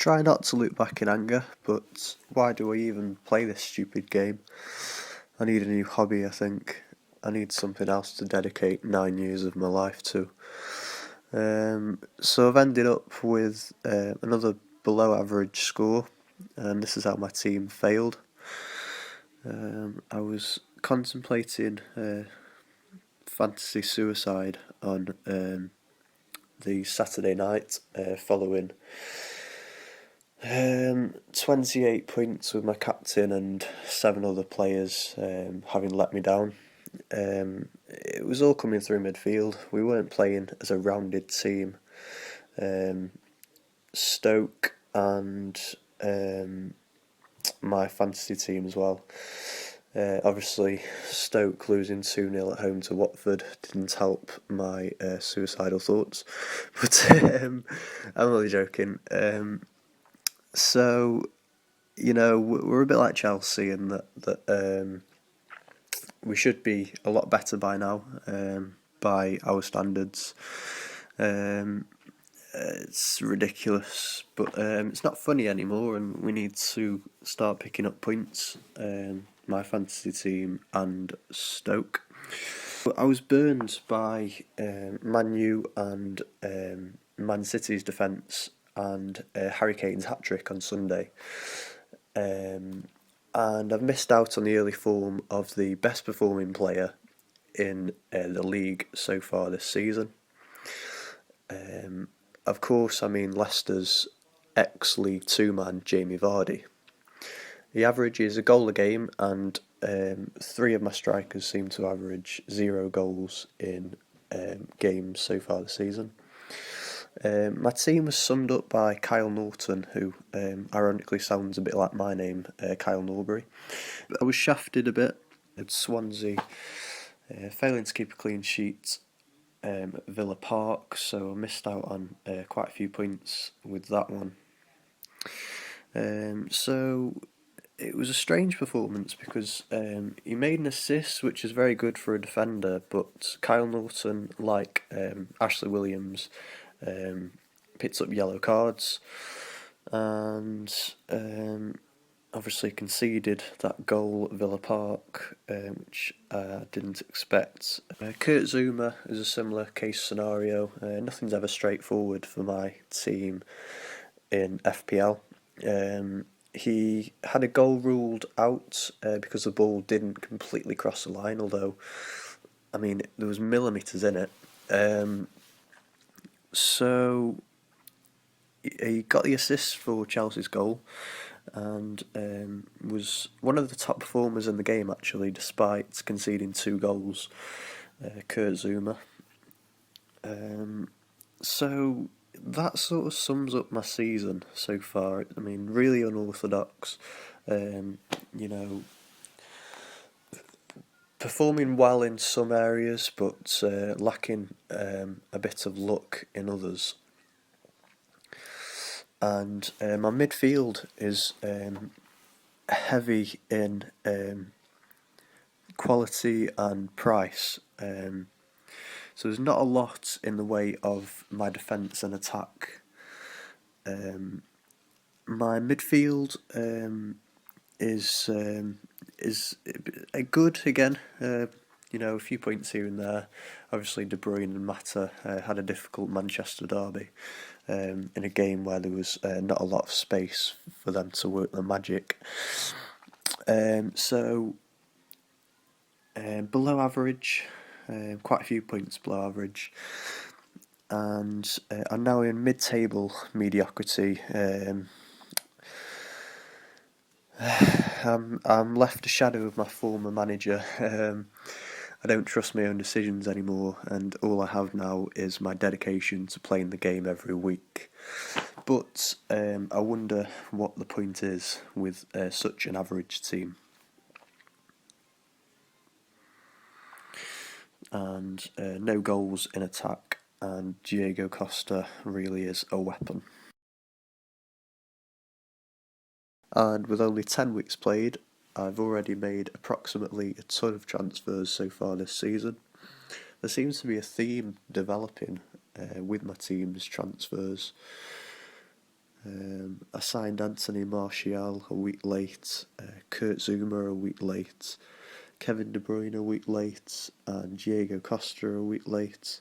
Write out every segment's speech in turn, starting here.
try not to look back in anger, but why do I even play this stupid game? I need a new hobby, I think. I need something else to dedicate 9 years of my life to. So I've ended up with another below average score, and this is how my team failed. I was contemplating fantasy suicide on the Saturday night following 28 points with my captain and 7 other players having let me down. It was all coming through midfield. We weren't playing as a rounded team. Stoke and my fantasy team as well. Obviously, Stoke losing 2-0 at home to Watford didn't help my suicidal thoughts, but I'm only joking. So, we're a bit like Chelsea in that we should be a lot better by now, by our standards. It's ridiculous, but it's not funny anymore, and we need to start picking up points. My fantasy team and Stoke. I was burned by Man U and Man City's defence and Harry Kane's hat-trick on Sunday. And I've missed out on the early form of the best performing player in the league so far this season. Of course, I mean Leicester's ex-League Two man, Jamie Vardy. He averages a goal a game, and 3 of my strikers seem to average 0 goals in games so far this season. My team was summed up by Kyle Norton, who ironically sounds a bit like my name, Kyle Norbury. I was shafted a bit at Swansea, failing to keep a clean sheet at Villa Park, so I missed out on quite a few points with that one. So it was a strange performance because he made an assist, which is very good for a defender, but Kyle Norton, like Ashley Williams, picked up yellow cards and obviously conceded that goal at Villa Park, which I didn't expect. Kurt Zouma is a similar case scenario. Nothing's ever straightforward for my team in FPL. He had a goal ruled out because the ball didn't completely cross the line, although, I mean, there was millimetres in it. So he got the assist for Chelsea's goal and was one of the top performers in the game, actually, despite conceding 2 goals, Kurt Zouma. So that sort of sums up my season so far. I mean, really unorthodox, performing well in some areas, but lacking a bit of luck in others. And my midfield is heavy in quality and price. So there's not a lot in the way of my defence and attack. My midfield is good again. A few points here and there. Obviously, De Bruyne and Mata had a difficult Manchester derby in a game where there was not a lot of space for them to work their magic. So below average, quite a few points below average, and I'm now in mid-table mediocrity. I'm left a shadow of my former manager. I don't trust my own decisions anymore, and all I have now is my dedication to playing the game every week. But I wonder what the point is with such an average team. And no goals in attack, and Diego Costa really is a weapon. And with only 10 weeks played, I've already made approximately a ton of transfers so far this season. There seems to be a theme developing with my team's transfers. I signed Anthony Martial a week late, Kurt Zuma a week late, Kevin De Bruyne a week late, and Diego Costa a week late.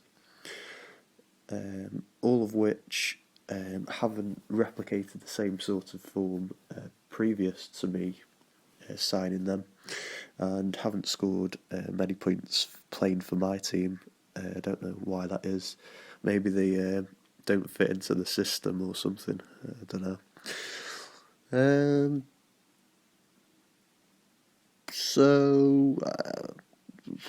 All of which haven't replicated the same sort of form previous to me signing them, and haven't scored many points playing for my team. I don't know why that is. Maybe they don't fit into the system or something. I don't know. So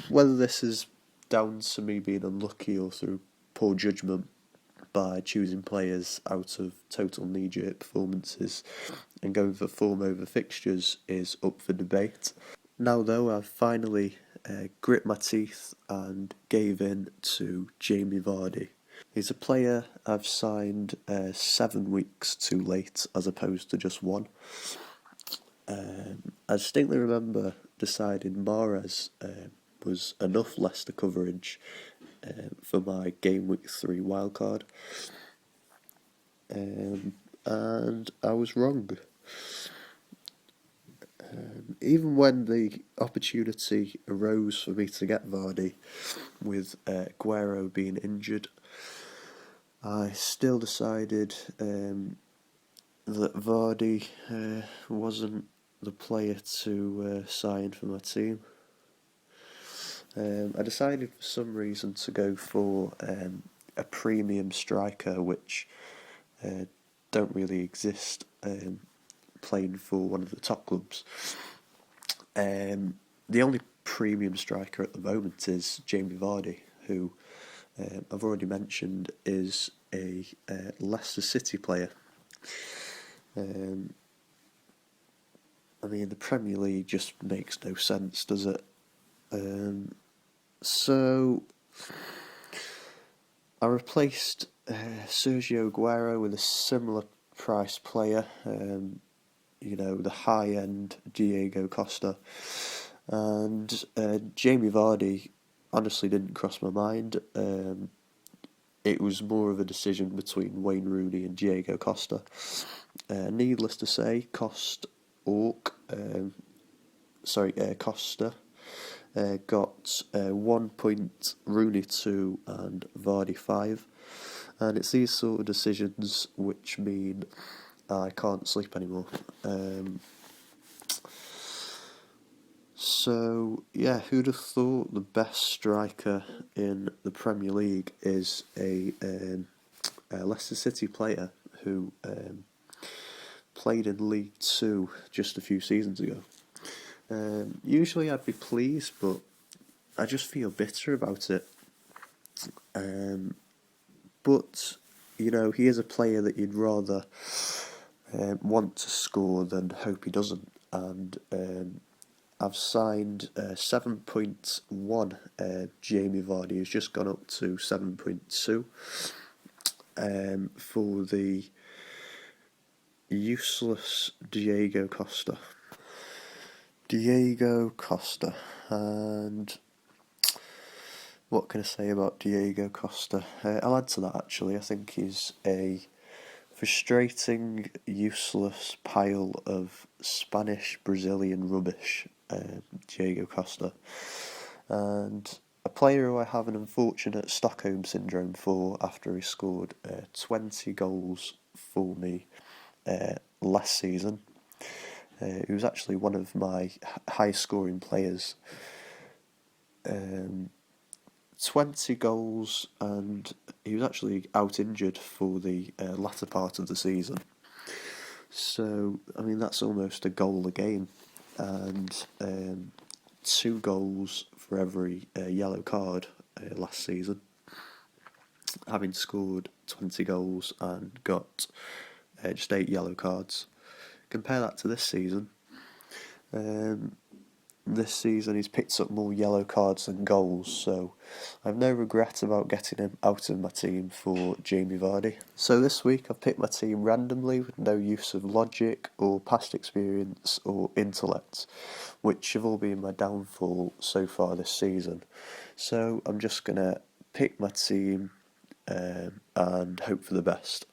whether this is down to me being unlucky or through poor judgment by choosing players out of total knee-jerk performances and going for form over fixtures is up for debate. Now though, I've finally grit my teeth and gave in to Jamie Vardy. He's a player I've signed 7 weeks too late as opposed to just one. I distinctly remember deciding Mahrez was enough Leicester coverage for my game week 3 wildcard, and I was wrong. Even when the opportunity arose for me to get Vardy, with Aguero being injured, I still decided that Vardy wasn't the player to sign for my team. I decided for some reason to go for a premium striker, which don't really exist, playing for one of the top clubs. The only premium striker at the moment is Jamie Vardy, who I've already mentioned is a Leicester City player. I mean, the Premier League just makes no sense, does it? So I replaced Sergio Aguero with a similar price player, the high-end Diego Costa, and Jamie Vardy honestly didn't cross my mind. It was more of a decision between Wayne Rooney and Diego Costa. Needless to say, Costa got 1 point, Rooney 2 and Vardy 5, and it's these sort of decisions which mean I can't sleep anymore. So yeah, who'd have thought the best striker in the Premier League is a Leicester City player who played in League 2 just a few seasons ago. Usually I'd be pleased, but I just feel bitter about it. But, he is a player that you'd rather want to score than hope he doesn't. And I've signed 7.1 Jamie Vardy, who's just gone up to 7.2 for the useless Diego Costa. And what can I say about Diego Costa? I'll add to that actually. I think he's a frustrating, useless pile of Spanish Brazilian rubbish, Diego Costa, and a player who I have an unfortunate Stockholm syndrome for after he scored 20 goals for me last season. He was actually one of my high-scoring players. 20 goals, and he was actually out injured for the latter part of the season. So, I mean, that's almost a goal a game, and 2 goals for every yellow card last season. Having scored 20 goals and got just 8 yellow cards. Compare that to this season. This season he's picked up more yellow cards than goals, so I have no regret about getting him out of my team for Jamie Vardy. So this week I've picked my team randomly with no use of logic or past experience or intellect, which have all been my downfall so far this season. So I'm just going to pick my team and hope for the best.